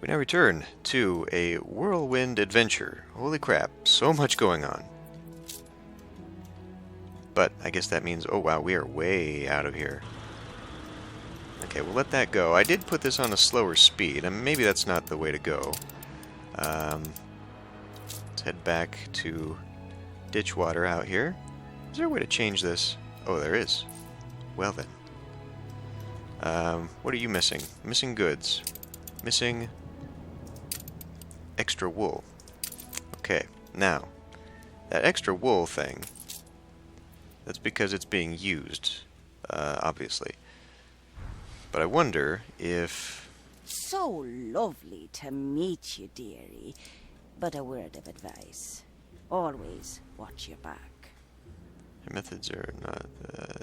We now return to a whirlwind adventure. Holy crap, so much going on. But I guess that means, oh wow, we are way out of here. Okay, we'll let that go. I did put this on a slower speed, and maybe that's not the way to go. Let's head back to ditch water out here. Is there a way to change this? Oh, there is. Well then. What are you missing? Missing goods. Missing extra wool. Okay, now, that extra wool thing, that's because it's being used, obviously. But I wonder if... So lovely to meet you, dearie. But a word of advice. Always watch your back. Her methods are not...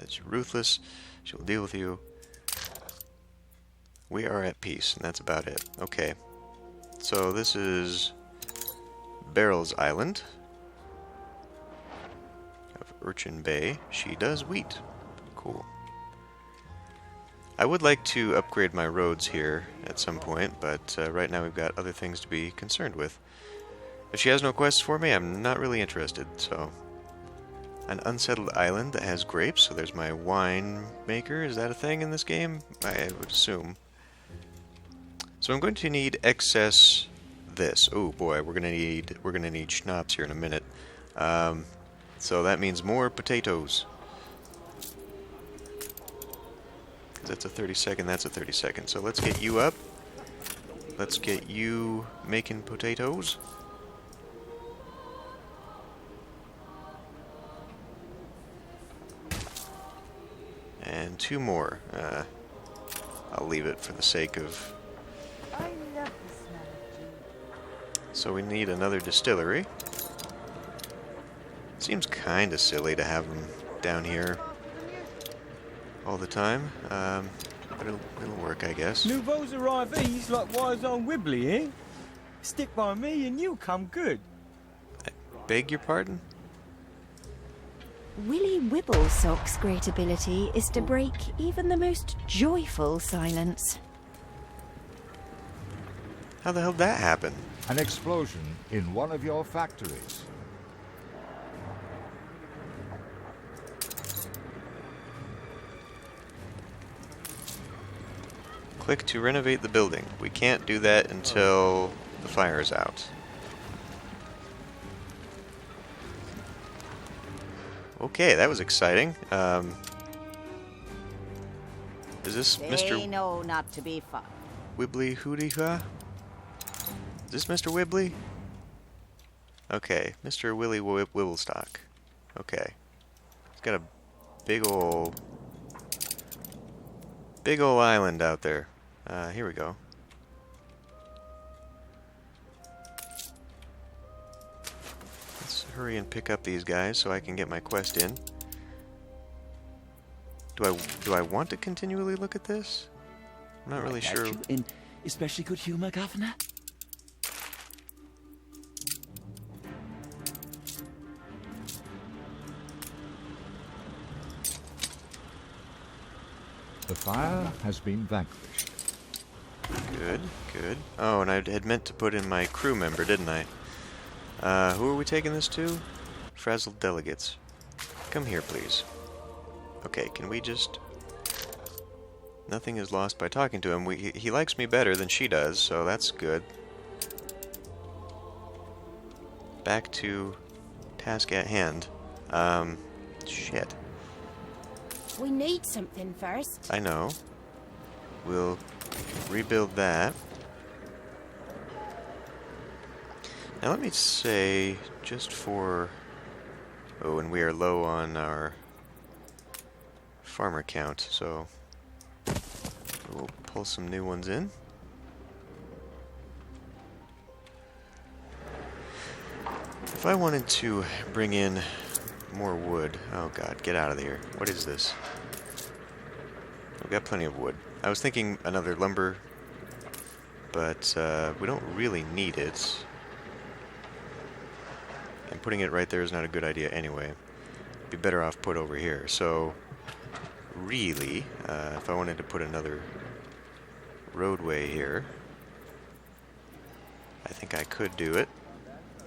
she's ruthless. She will deal with you. We are at peace, and that's about it. Okay. So this is Barrel's Island of Urchin Bay. She does wheat. Cool. I would like to upgrade my roads here at some point, but right now we've got other things to be concerned with. If she has no quests for me, I'm not really interested, so... An unsettled island that has grapes, so there's my wine maker. Is that a thing in this game? I would assume. So I'm going to need excess this. Oh boy, we're gonna need schnapps here in a minute. So that means more potatoes. That's a 30-second, that's a 30-second. So let's get you up. Let's get you making potatoes. And two more. I'll leave it for the sake of... So we need another distillery. Seems kinda silly to have them down here all the time, but it'll work, I guess. Nouveaux arrivees like wise on Wibbly, eh? Stick by me and you come good. I beg your pardon? Willy Wibblesock's great ability is to break even the most joyful silence. How the hell did that happen? An explosion in one of your factories. Click to renovate the building. We can't do that until the fire is out. Okay, that was exciting. Is this They Mr. know not to be fun. Wibbly Hooty-Ha? Is this Mr. Wibbly? Okay, Mr. Willy Wibblestock. Okay. He's got a big ol' island out there. Here we go. Let's hurry and pick up these guys so I can get my quest in. Do I want to continually look at this? I'm not really sure. In especially good humor, Governor. The fire has been vanquished. Good, good. Oh, and I had meant to put in my crew member, didn't I? Who are we taking this to? Frazzled delegates. Come here, please. Okay, can we just... Nothing is lost by talking to him. He likes me better than she does, so that's good. Back to task at hand. Shit. We need something first. I know. We'll rebuild that. Now let me say, just for... Oh, and we are low on our farmer count, so we'll pull some new ones in. If I wanted to bring in more wood... Oh god, get out of here. What is this? We've got plenty of wood. I was thinking another lumber, but we don't really need it. And putting it right there is not a good idea anyway. Be better off put over here. So, really, if I wanted to put another roadway here, think I could do it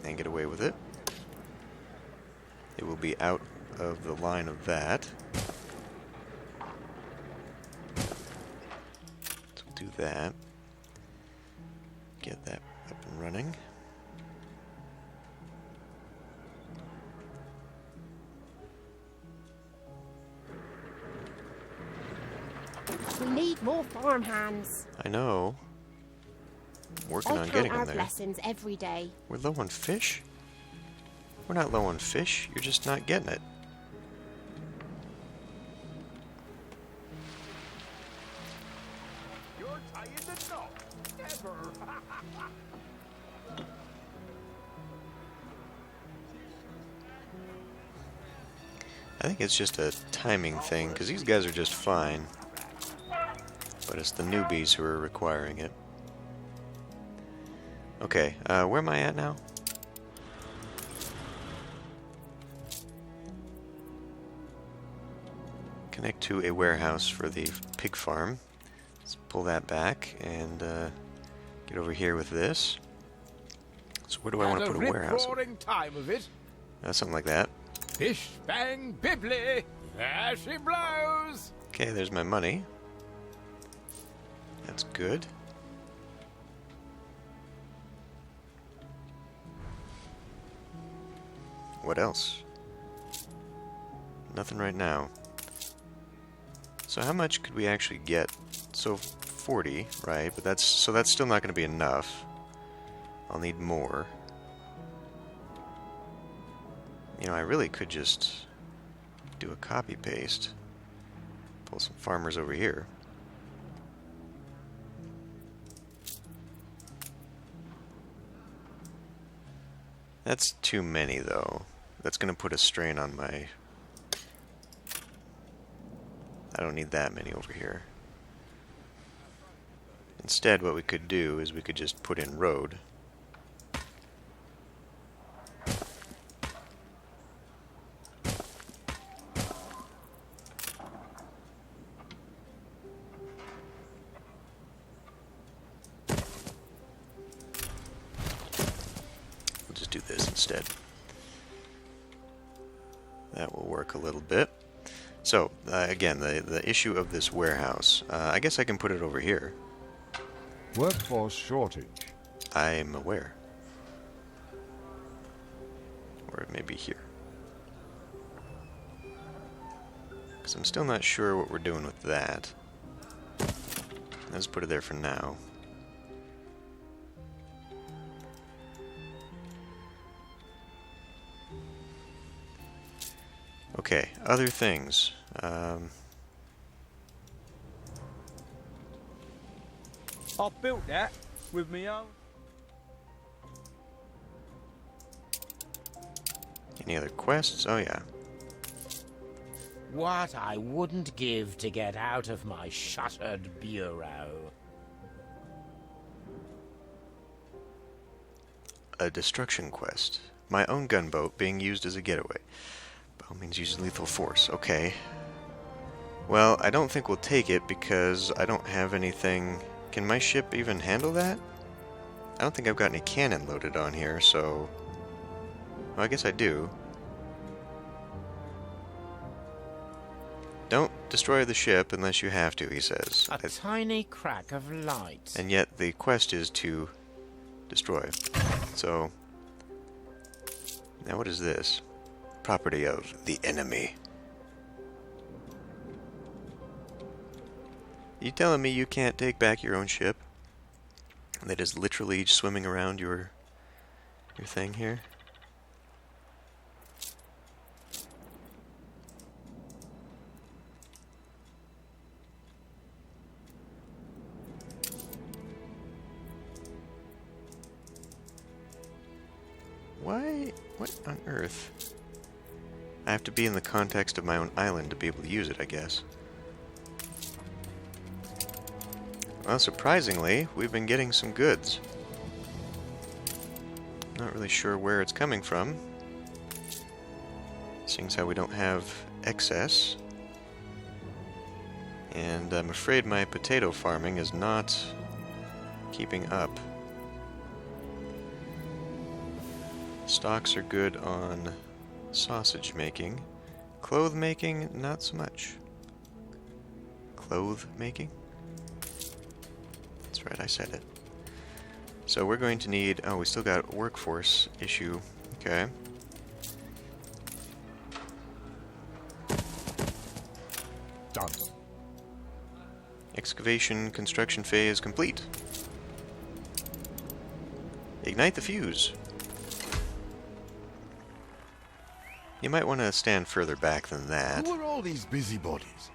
and get away with it. It will be out of the line of that. So we'll do that. Get that up and running. We need more farmhands. I know. I'm working I on count getting our them there. blessings every day. We're low on fish? We're not low on fish. You're just not getting it. You're tying the knot. Never. I think it's just a timing thing, because these guys are just fine. But it's the newbies who are requiring it. Okay, where am I at now? Connect to a warehouse for the pig farm. Let's pull that back and get over here with this. So where do I want to put a warehouse? Rip-roaring time of it. Something like that. Bish bang bibbly. There she blows. Okay, there's my money. That's good. What else? Nothing right now. So how much could we actually get? So 40, right? But that's still not going to be enough. I'll need more. You know, I really could just do a copy paste. Pull some farmers over here. That's too many, though. That's going to put a strain on my... I don't need that many over here. Instead, what we could do is we could just put in road. We'll just do this instead. That will work a little bit. So, again, the issue of this warehouse. I guess I can put it over here. Workforce shortage. I'm aware. Or it may be here. Because I'm still not sure what we're doing with that. Let's put it there for now. Okay, other things. I built that with me own. Any other quests? Oh yeah. What I wouldn't give to get out of my shuttered bureau. A destruction quest. My own gunboat being used as a getaway. By all means use lethal force. Okay. Well, I don't think we'll take it because I don't have anything... Can my ship even handle that? I don't think I've got any cannon loaded on here, so... Well, I guess I do. Don't destroy the ship unless you have to, he says. A tiny crack of light. And yet the quest is to destroy. So... Now what is this? Property of the enemy. You telling me you can't take back your own ship? That is literally swimming around your thing here? Why? What on earth? I have to be in the context of my own island to be able to use it, I guess. Well, surprisingly, we've been getting some goods. Not really sure where it's coming from. Seeing as how we don't have excess. And I'm afraid my potato farming is not keeping up. Stocks are good on sausage making. Cloth making, not so much. Cloth making? That's right, I said it. So we're going to need... Oh, we still got workforce issue. Okay. Done. Excavation construction phase complete. Ignite the fuse. You might want to stand further back than that. Who are all these busybodies?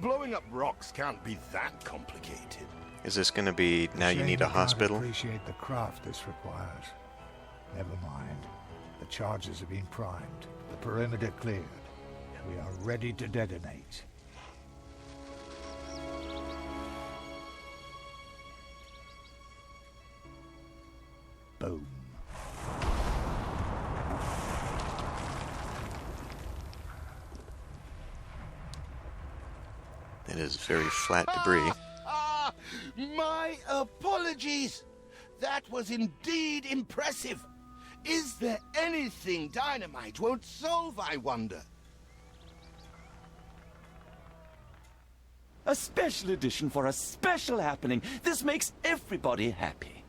Blowing up rocks can't be that complicated. Is this going to be now you need a hospital? Appreciate the craft this requires. Never mind. The charges have been primed. The perimeter cleared. We are ready to detonate. Boom. It is very flat debris. My apologies. That was indeed impressive. Is there anything dynamite won't solve, I wonder? A special edition for a special happening. This makes everybody happy.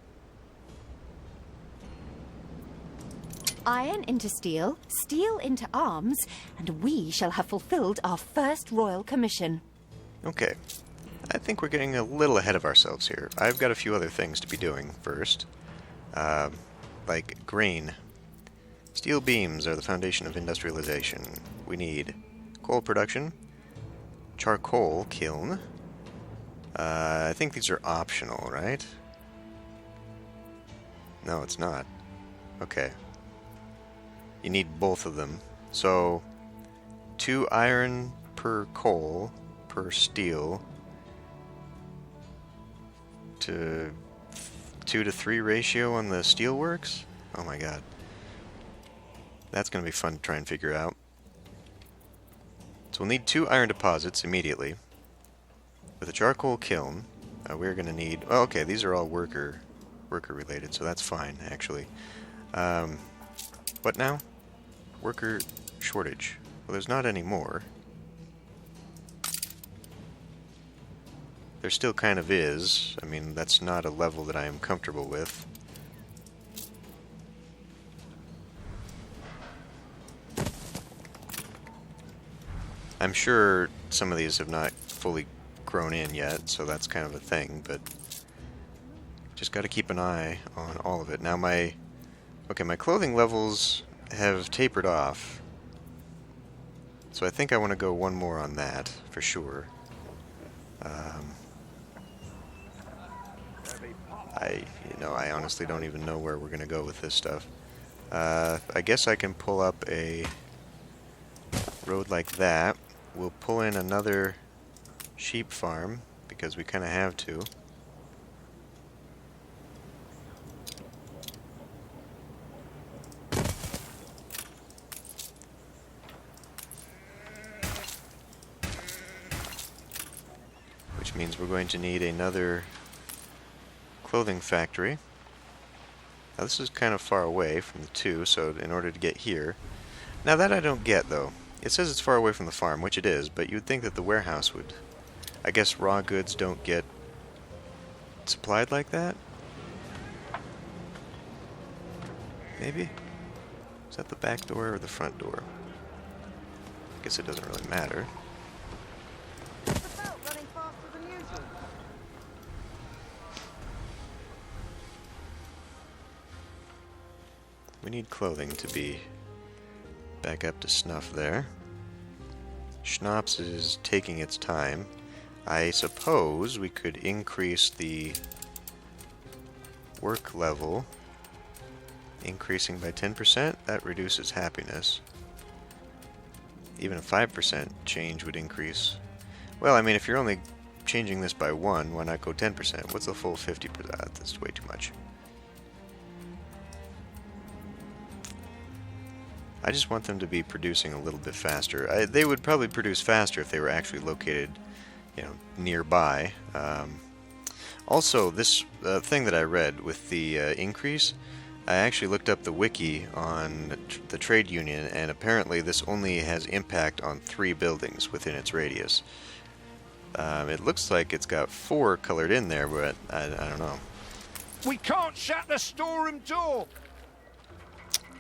Iron into steel, steel into arms, and we shall have fulfilled our first royal commission. Okay. I think we're getting a little ahead of ourselves here. I've got a few other things to be doing first. Like grain. Steel beams are the foundation of industrialization. We need coal production, charcoal kiln. I think these are optional, right? No, it's not. Okay. You need both of them. So, 2 iron per coal per steel to 2 to 3 ratio on the steelworks? Oh my god. That's going to be fun to try and figure out. So we'll need 2 iron deposits immediately. With a charcoal kiln, we're going to need... Oh, okay, these are all worker related, so that's fine, actually. What now? Worker shortage. Well, there's not any more. There still kind of is. I mean, that's not a level that I am comfortable with. I'm sure some of these have not fully grown in yet, so that's kind of a thing, but just got to keep an eye on all of it. Now my clothing levels have tapered off, so I think I want to go one more on that for sure. I honestly don't even know where we're going to go with this stuff. I guess I can pull up a road like that. We'll pull in another sheep farm, because we kind of have to. Which means we're going to need another clothing factory. Now this is kind of far away from the 2, so in order to get here... Now that I don't get, though. It says it's far away from the farm, which it is, but you'd think that the warehouse would... I guess raw goods don't get supplied like that? Maybe? Is that the back door or the front door? I guess it doesn't really matter. We need clothing to be back up to snuff there. Schnapps is taking its time. I suppose we could increase the work level, increasing by 10%. That reduces happiness. Even a 5% change would increase. Well, I mean, if you're only changing this by 1, why not go 10%? What's the full 50%? That's way too much. I just want them to be producing a little bit faster. They would probably produce faster if they were actually located, nearby. Also, this thing that I read with the increase, I actually looked up the wiki on the trade union, and apparently this only has impact on 3 buildings within its radius. It looks like it's got 4 colored in there, but I don't know. We can't shut the storeroom door!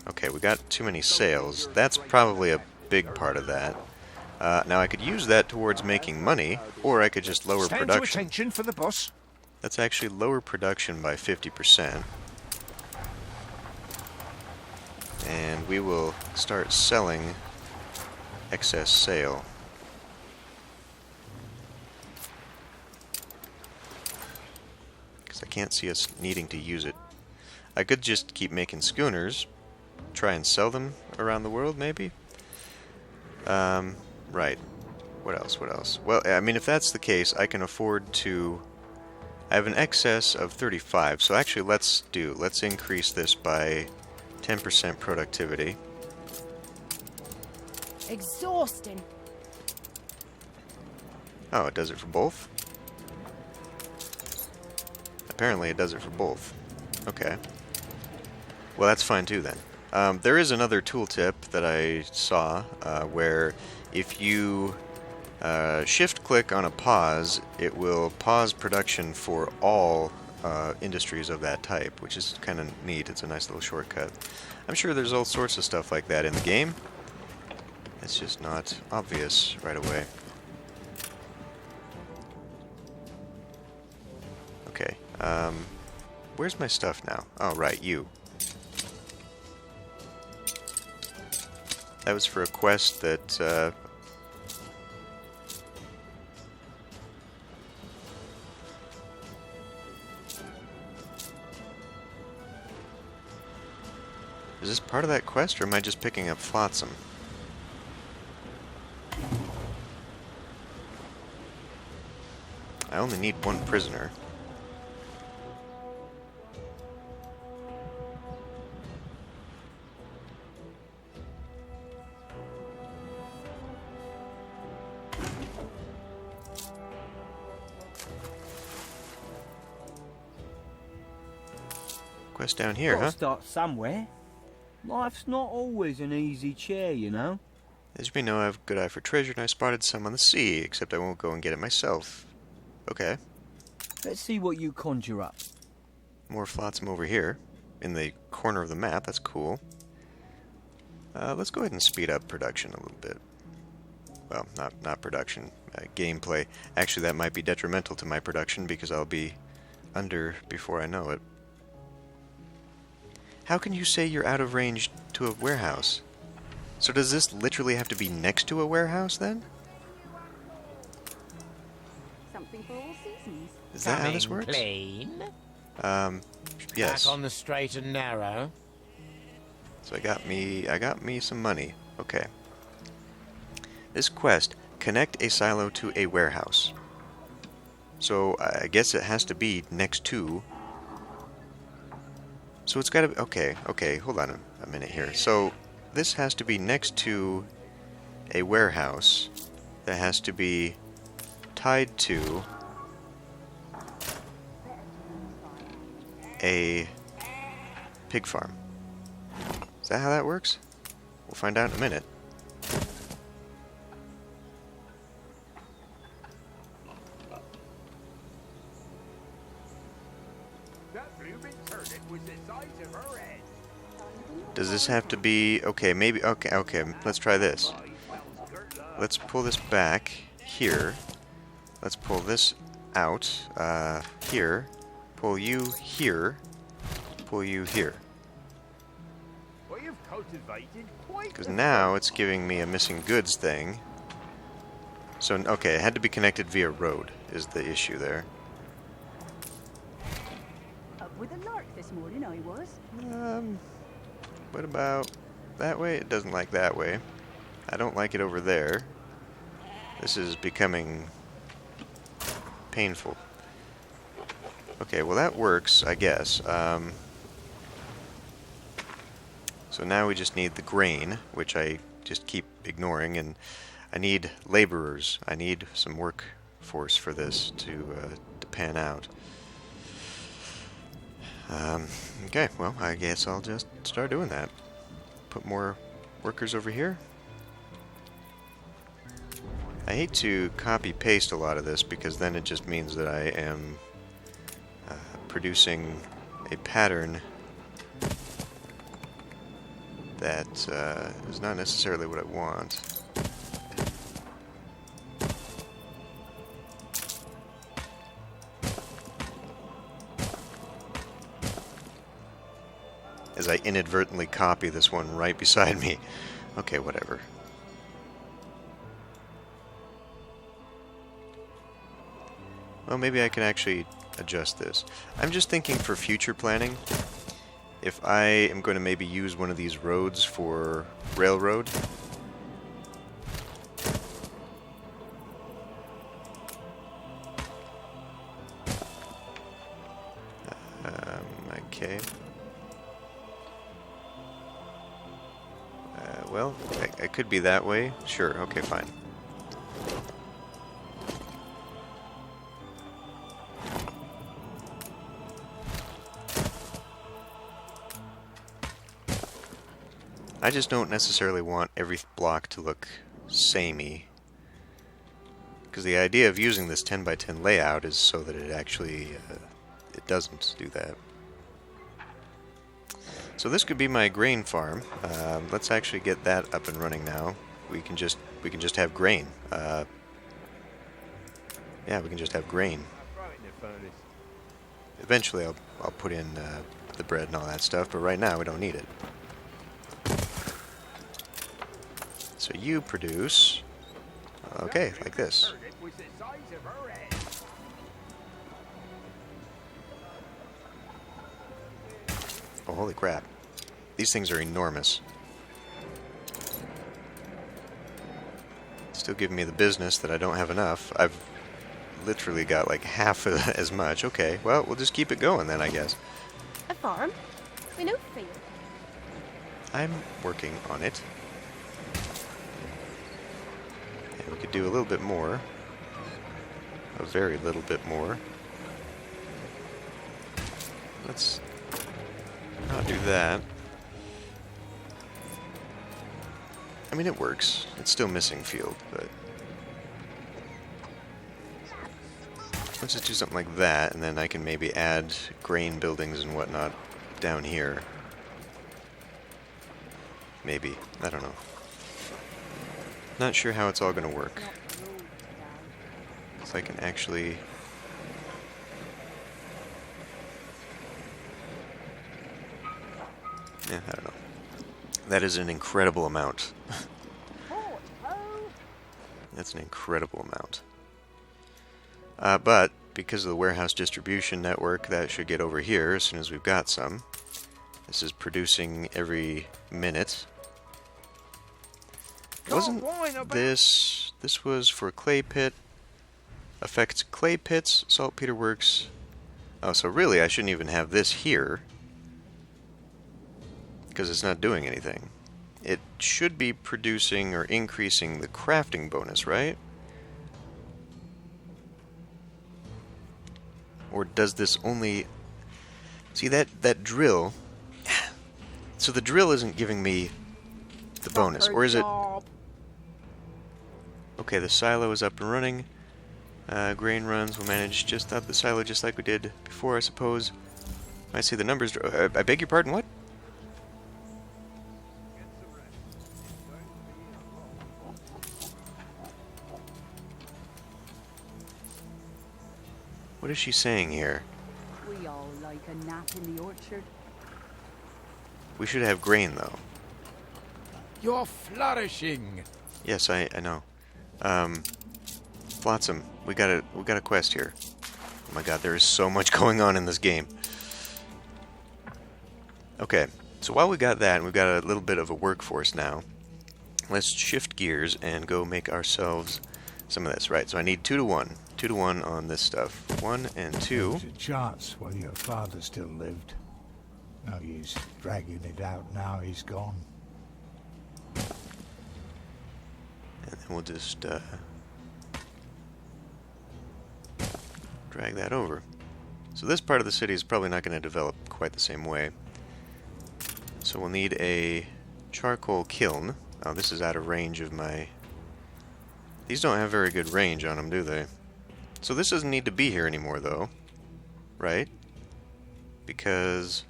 Okay, we got too many sales. That's probably a big part of that. Now I could use that towards making money, or I could just lower Stand to production. attention for the boss. Let's actually lower production by 50%. And we will start selling excess sale. Because I can't see us needing to use it. I could just keep making schooners, try and sell them around the world, maybe? Right. What else? What else? Well, I mean, if that's the case, I can afford to... I have an excess of 35, so actually let's increase this by 10% productivity. Exhausting. Oh, it does it for both? Apparently it does it for both. Okay. Well, that's fine too then. There is another tooltip that I saw where if you shift-click on a pause, it will pause production for all industries of that type, which is kind of neat. It's a nice little shortcut. I'm sure there's all sorts of stuff like that in the game. It's just not obvious right away. Okay, where's my stuff now? Oh, right, you. That was for a quest that, is this part of that quest, or am I just picking up flotsam? I only need 1 prisoner. Quest down here, Gotta huh? start somewhere. Life's not always an easy chair, you know. As you may know, I have a good eye for treasure, and I spotted some on the sea, except I won't go and get it myself. Okay. Let's see what you conjure up. More flotsam over here, in the corner of the map. That's cool. Let's go ahead and speed up production a little bit. Well, not production, gameplay. Actually, that might be detrimental to my production, because I'll be under before I know it. How can you say you're out of range to a warehouse? So does this literally have to be next to a warehouse, then? Something for all seasons. Is that how this Coming works? Clean. Yes. Back on the straight and narrow. So I got me some money. Okay. This quest, connect a silo to a warehouse. So I guess it has to be next to. So it's got to be, okay, hold on a minute here. So this has to be next to a warehouse that has to be tied to a pig farm. Is that how that works? We'll find out in a minute. That blooming turnip was the size of her head. Does this have to be... Okay, maybe... Okay, let's try this. Let's pull this back here. Let's pull this out here. Pull you here. Pull you here. Well, you've cultivated quite Because the now it's giving me a missing goods thing. So, okay, it had to be connected via road is the issue there. Up with a lark this morning, I was. What about that way? It doesn't like that way. I don't like it over there. This is becoming painful. Okay, well that works, I guess. So now we just need the grain, which I just keep ignoring, and I need laborers. I need some workforce for this to pan out. Okay, well, I guess I'll just start doing that. Put more workers over here. I hate to copy-paste a lot of this because then it just means that I am producing a pattern that is not necessarily what I want. As I inadvertently copy this one right beside me. Okay, whatever. Well, maybe I can actually adjust this. I'm just thinking for future planning, if I am going to maybe use one of these roads for railroad. Okay. Well, I could be that way. Sure, okay, fine. I just don't necessarily want every block to look samey. Because the idea of using this 10 by 10 layout is so that it actually it doesn't do that. So this could be my grain farm. Let's actually get that up and running now. We can just have grain. Yeah, we can just have grain. Eventually, I'll put in the bread and all that stuff, but right now we don't need it. So you produce, okay, like this. Oh, holy crap. These things are enormous. Still giving me the business that I don't have enough. I've literally got like half as much. Okay, well, we'll just keep it going then, I guess. A farm? We know field. I'm working on it. And we could do a little bit more. A very little bit more. Let's not do that. I mean, it works. It's still missing field, but let's just do something like that, and then I can maybe add grain buildings and whatnot down here. Maybe. I don't know. Not sure how it's all going to work. So I can actually... Yeah, I don't know. That is an incredible amount. That's an incredible amount. But because of the warehouse distribution network, that should get over here as soon as we've got some. This is producing every minute. Wasn't this... This was for clay pit. Affects clay pits, saltpeter works. Oh, so really I shouldn't even have this here. Because it's not doing anything. It should be producing or increasing the crafting bonus, right? Or does this only... See, that drill... So the drill isn't giving me the bonus, or is it... Okay, the silo is up and running. Grain runs will manage just out the silo just like we did before, I suppose. I see the numbers... I beg your pardon, what? What is she saying here? We all like a nap in the orchard. We should have grain, though. You're flourishing. Yes, I know. Flotsam, we got a quest here. Oh my god, there is so much going on in this game. Okay, so while we got that, and we've got a little bit of a workforce now, let's shift gears and go make ourselves some of this. Right, so I need 2 to 1. 2 to 1 on this stuff. 1 and 2. There's a chance while your father still lived. No use dragging it out now he's gone. And then we'll just drag that over. So this part of the city is probably not going to develop quite the same way. So we'll need a charcoal kiln. Oh, this is out of range of my... These don't have very good range on them, do they? So this doesn't need to be here anymore, though. Right? Because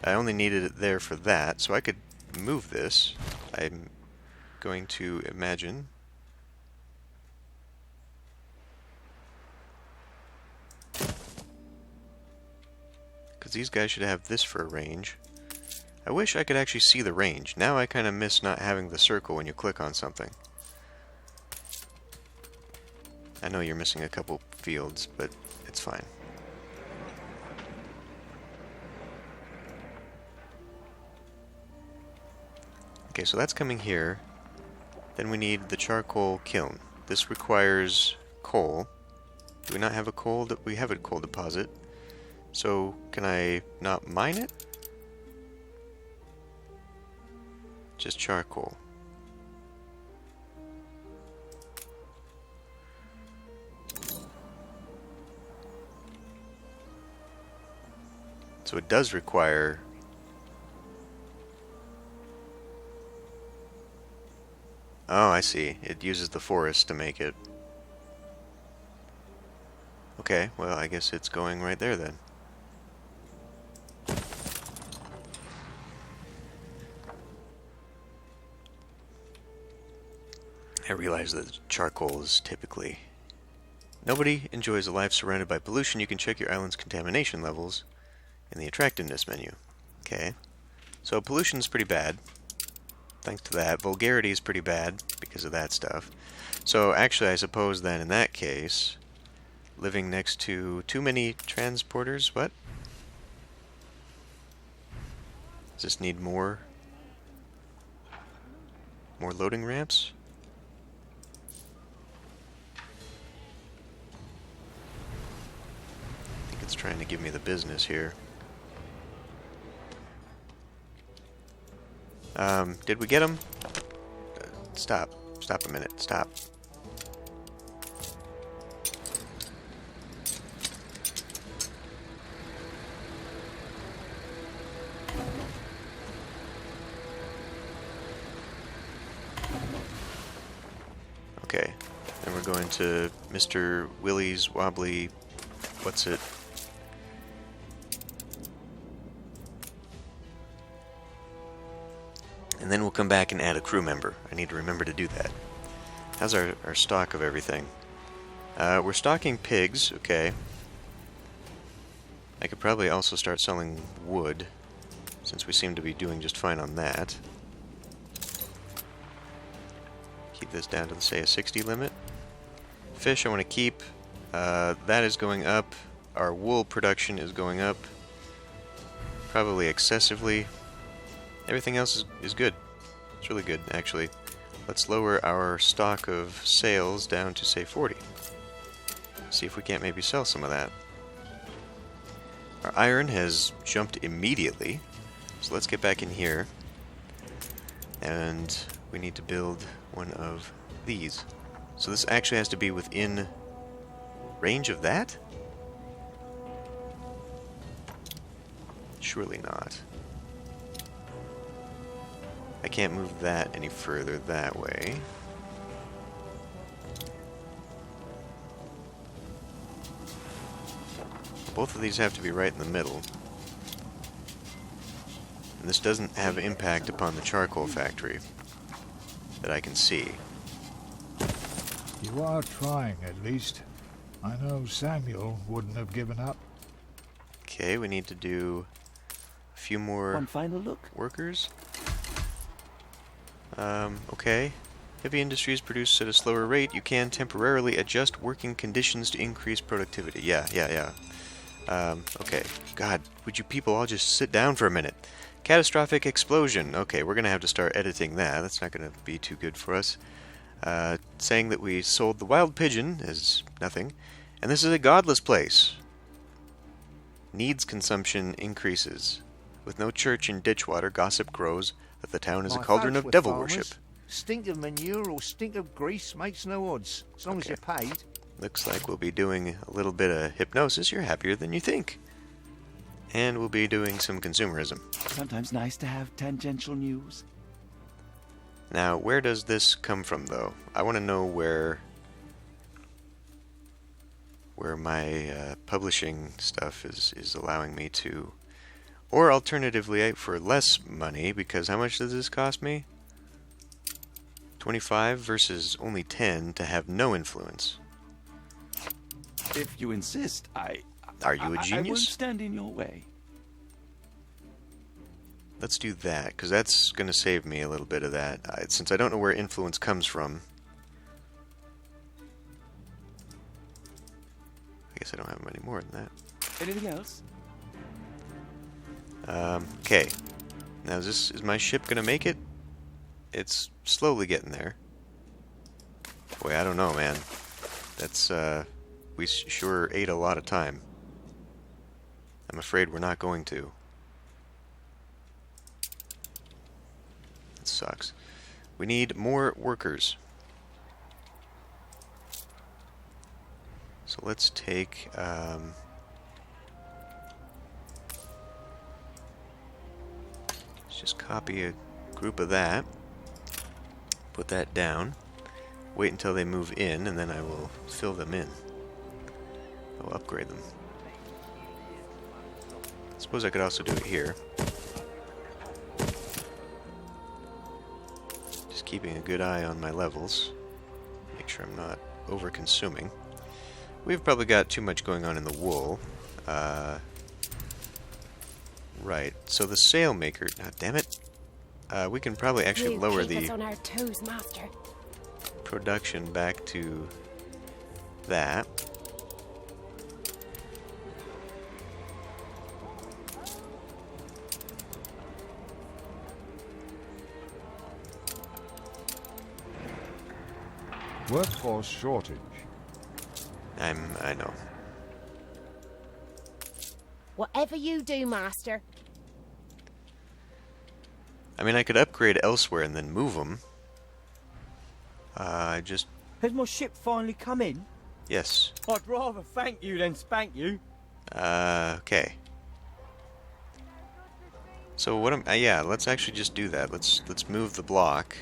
I only needed it there for that, so I could move this. I'm going to imagine... Because these guys should have this for a range. I wish I could actually see the range. Now I kind of miss not having the circle when you click on something. I know you're missing a couple fields, but it's fine. Okay, so that's coming here. Then we need the charcoal kiln. This requires coal. Do we not have a coal? We have a coal deposit. So, can I not mine it? Just charcoal. So it does require... Oh, I see. It uses the forest to make it. Okay, well, I guess it's going right there then. I realize that charcoal is typically... Nobody enjoys a life surrounded by pollution. You can check your island's contamination levels in the attractiveness menu. Okay. So pollution's pretty bad. Thanks to that. Vulgarity is pretty bad because of that stuff. So actually, I suppose then in that case, living next to too many transporters, what? Does this need more loading ramps? I think it's trying to give me the business here. Did we get him? Stop. Stop a minute. Stop. Okay. Then we're going to Mr. Willie's Wobbly... What's it? And then we'll come back and add a crew member. I need to remember to do that. How's our stock of everything? We're stocking pigs, okay. I could probably also start selling wood, since we seem to be doing just fine on that. Keep this down to, say, a 60 limit. Fish I want to keep. That is going up. Our wool production is going up. Probably excessively. Everything else is good. It's really good, actually. Let's lower our stock of sales down to, say, 40. See if we can't maybe sell some of that. Our iron has jumped immediately. So let's get back in here. And we need to build one of these. So this actually has to be within range of that? Surely not. I can't move that any further that way. Both of these have to be right in the middle. And this doesn't have impact upon the charcoal factory that I can see. You are trying, at least. I know Samuel wouldn't have given up. Okay, we need to do a few more One final look. workers. Okay. Heavy industries produce at a slower rate. You can temporarily adjust working conditions to increase productivity. Yeah. Okay. God, would you people all just sit down for a minute? Catastrophic explosion. Okay, we're going to have to start editing that. That's not going to be too good for us. Saying that we sold the wild pigeon is nothing. And this is a godless place. Needs consumption increases. With no church in Ditchwater, gossip grows that the town is a cauldron of devil worship. Stink of manure or stink of grease makes no odds, as long as you're paid. Looks like we'll be doing a little bit of hypnosis. You're happier than you think. And we'll be doing some consumerism. Sometimes nice to have tangential news. Now, where does this come from, though? I want to know where my publishing stuff is allowing me to. Or alternatively, for less money, because how much does this cost me? 25 versus only 10 to have no influence. If you insist, Are you a I won't genius? stand in your way. Let's do that, because that's going to save me a little bit of that. Since I don't know where influence comes from. I guess I don't have any more than that. Anything else? Okay. Now, is my ship going to make it? It's slowly getting there. Boy, I don't know, man. That's, we sure ate a lot of time. I'm afraid we're not going to. It sucks. We need more workers. So let's take, let's just copy a group of that. Put that down. Wait until they move in, and then I will fill them in. I'll upgrade them. I suppose I could also do it here. Just keeping a good eye on my levels. Make sure I'm not over-consuming. We've probably got too much going on in the wool. Right, so the sail maker... Oh, damn it. We can probably actually You lower keep us the on our toes, master. production back to that. Workforce shortage. I know. Whatever you do, master. I mean, I could upgrade elsewhere and then move them. Just... Has my ship finally come in? Yes. I'd rather thank you than spank you. Okay. So what am... yeah, let's actually just do that. Let's move the block.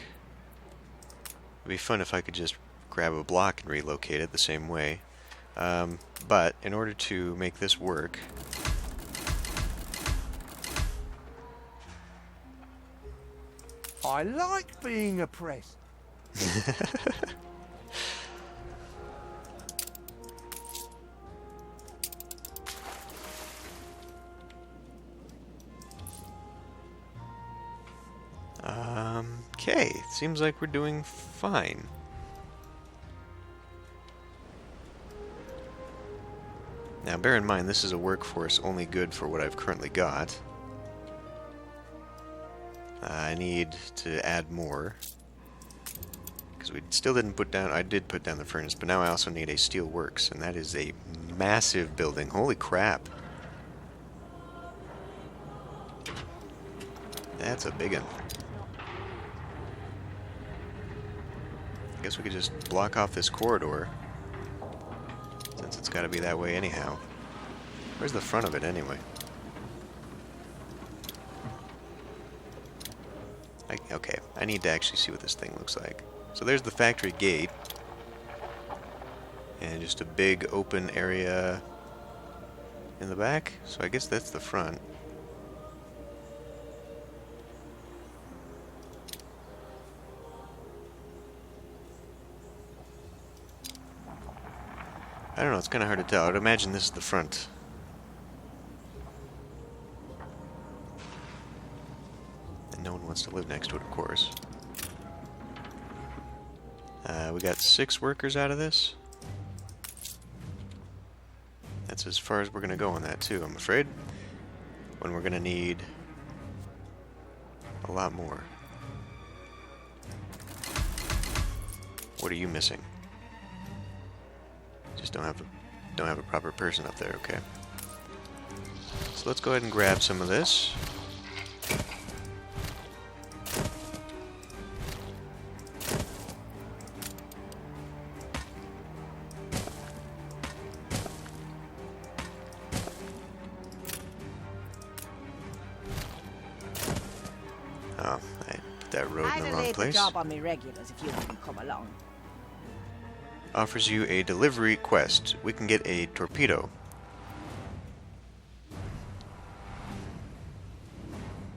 It'd be fun if I could just grab a block and relocate it the same way. But in order to make this work... I like being oppressed. Okay, seems like we're doing fine. Now bear in mind, this is a workforce only good for what I've currently got. I need to add more. Because we still didn't put down... I did put down the furnace, but now I also need a steel works, and that is a massive building. Holy crap. That's a big one. I guess we could just block off this corridor, since it's got to be that way anyhow. Where's the front of it anyway? Okay, I need to actually see what this thing looks like. So there's the factory gate. And just a big open area in the back. So I guess that's the front. I don't know, it's kind of hard to tell. I'd imagine this is the front. And no one wants to live next to it, of course. We got 6 workers out of this. That's as far as we're going to go on that, too, I'm afraid. When we're going to need a lot more. What are you missing? Just don't have a proper person up there, okay. So let's go ahead and grab some of this. that road in I'd the have wrong laid the place. job on me regulars if you hadn't come along. Offers you a delivery quest. We can get a torpedo.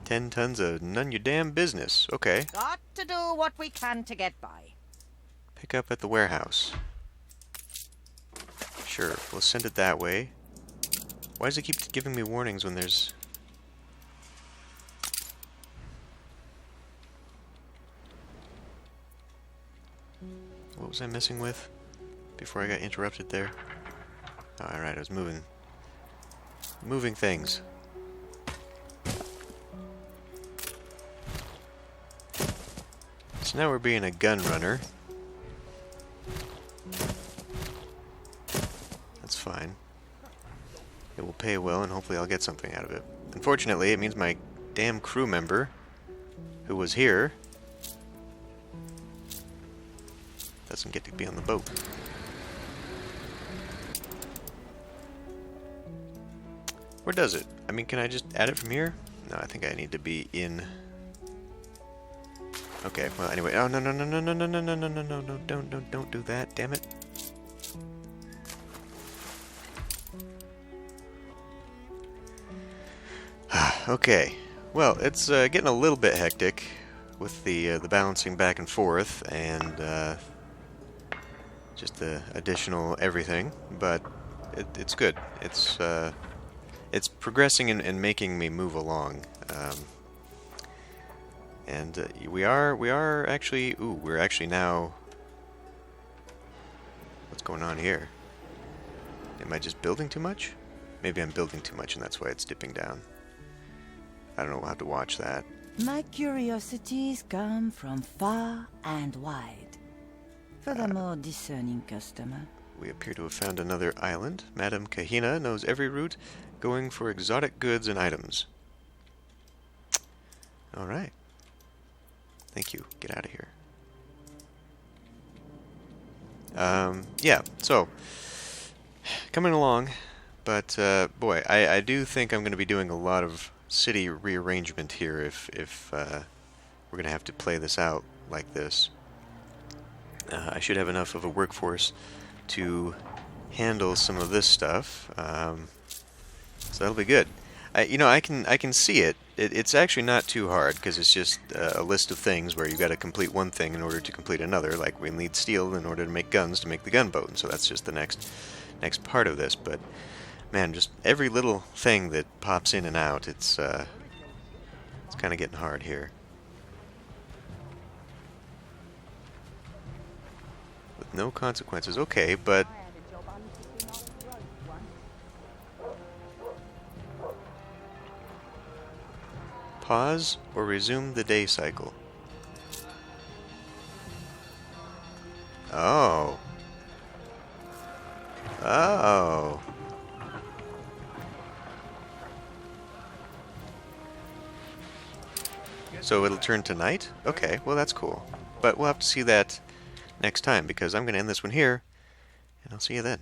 10 tons of none your damn business. Okay. Got to do what we can to get by. Pick up at the warehouse. Sure, we'll send it that way. Why does it keep giving me warnings when there's... What was I messing with before I got interrupted there? Oh, alright, I was moving things. So now we're being a gun runner. That's fine. It will pay well, and hopefully I'll get something out of it. Unfortunately, it means my damn crew member, who was here, doesn't get to be on the boat. Where does it? I mean, can I just add it from here? No, I think I need to be in... Okay, well, anyway. Oh, no, no, no, no, no, no, no, no, no, no, no, no, don't do that, damn it. Okay, well, it's getting a little bit hectic with the balancing back and forth and just the additional everything, but it's good. It's progressing and making me move along. And we are actually... Ooh, we're actually now... What's going on here? Am I just building too much? Maybe I'm building too much and that's why it's dipping down. I don't know, we'll have to watch that. My curiosities come from far and wide. For the more discerning customer. We appear to have found another island. Madame Kahina knows every route, going for exotic goods and items. Alright. Thank you. Get out of here. Yeah, so, coming along, but, boy, I do think I'm going to be doing a lot of city rearrangement here if we're going to have to play this out like this. I should have enough of a workforce to handle some of this stuff, so that'll be good. I can see it. It's actually not too hard because it's just a list of things where you got to complete one thing in order to complete another. Like we need steel in order to make guns to make the gunboat, and so that's just the next part of this. But man, just every little thing that pops in and out, it's kind of getting hard here. With no consequences, okay, but. Pause or resume the day cycle. Oh. Oh. So it'll turn to night? Okay, well that's cool. But we'll have to see that next time because I'm going to end this one here, and I'll see you then.